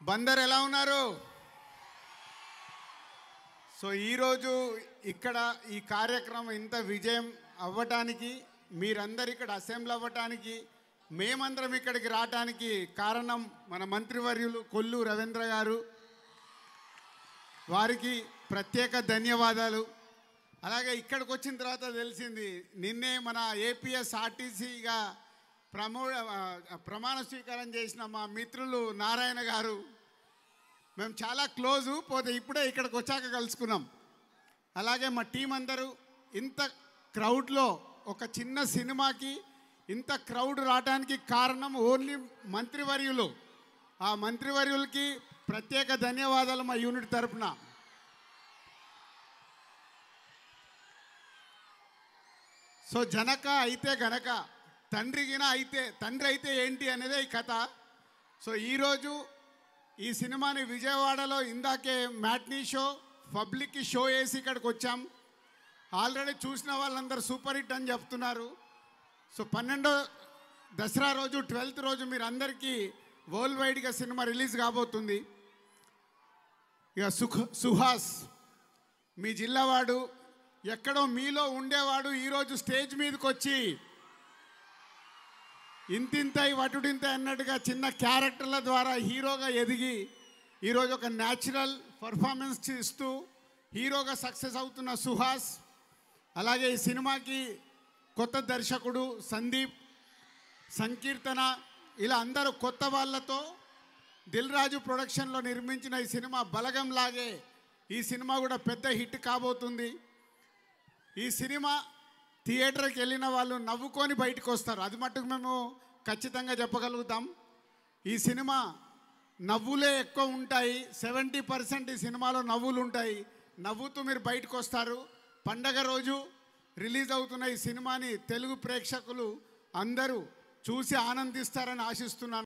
బందర్ ఎలా ఉన్నారు? సో ఈరోజు ఇక్కడ ఈ కార్యక్రమం ఇంత విజయం అవ్వటానికి, మీరందరూ ఇక్కడ అసెంబ్లీ అవ్వటానికి, మేమందరం ఇక్కడికి రావటానికి కారణం మన మంత్రివర్యులు కొల్లు రవీంద్ర గారు. వారికి ప్రత్యేక ధన్యవాదాలు. అలాగే ఇక్కడికి వచ్చిన తర్వాత తెలిసింది, నిన్నే మన ఏపీఎస్ ఆర్టీసీగా ప్రమాణ స్వీకారం చేసిన మా మిత్రులు నారాయణ గారు, మేము చాలా క్లోజు, పోతే ఇప్పుడే ఇక్కడికి వచ్చాక కలుసుకున్నాం. అలాగే మా టీం అందరూ ఇంత క్రౌడ్లో ఒక చిన్న సినిమాకి ఇంత క్రౌడ్ రావడానికి కారణం ఓన్లీ మంత్రివర్యులు. ఆ మంత్రివర్యులకి ప్రత్యేక ధన్యవాదాలు మా యూనిట్ తరఫున. సో జనక అయితే గనక తండ్రిగిన అయితే తండ్రి అయితే ఏంటి అనేదే ఈ కథ. సో ఈరోజు ఈ సినిమాని విజయవాడలో ఇందాకే మ్యాట్నీ షో పబ్లిక్కి షో వేసి ఇక్కడికి వచ్చాం. ఆల్రెడీ చూసిన వాళ్ళందరూ సూపర్ హిట్ అని చెప్తున్నారు. సో 12వ దసరా రోజు 12th రోజు మీరు అందరికీ వరల్డ్ వైడ్గా సినిమా రిలీజ్ కాబోతుంది. ఇక సుహాస్ మీ జిల్లావాడు, ఎక్కడో మీలో ఉండేవాడు ఈరోజు స్టేజ్ మీదకి వచ్చి ఇంతింతై వటుడింతై అన్నట్టుగా చిన్న క్యారెక్టర్ల ద్వారా హీరోగా ఎదిగి ఈరోజు ఒక న్యాచురల్ పర్ఫార్మెన్స్ ఇస్తూ హీరోగా సక్సెస్ అవుతున్న సుహాస్. అలాగే ఈ సినిమాకి కొత్త దర్శకుడు సందీప్, సంకీర్తన, ఇలా అందరూ కొత్త వాళ్ళతో దిల్ రాజు ప్రొడక్షన్లో నిర్మించిన ఈ సినిమా బలగం లాగే ఈ సినిమా కూడా పెద్ద హిట్ కాబోతుంది. ఈ సినిమా థియేటర్కి వెళ్ళిన వాళ్ళు నవ్వుకొని బయటకు వస్తారు, అది మట్టుకు మేము ఖచ్చితంగా చెప్పగలుగుతాం. ఈ సినిమా నవ్వులే ఎక్కువ ఉంటాయి, 70% ఈ సినిమాలో నవ్వులు ఉంటాయి. నవ్వుతూ మీరు బయటకు వస్తారు. పండగ రోజు రిలీజ్ అవుతున్న ఈ సినిమాని తెలుగు ప్రేక్షకులు అందరూ చూసి ఆనందిస్తారని ఆశిస్తున్నాను.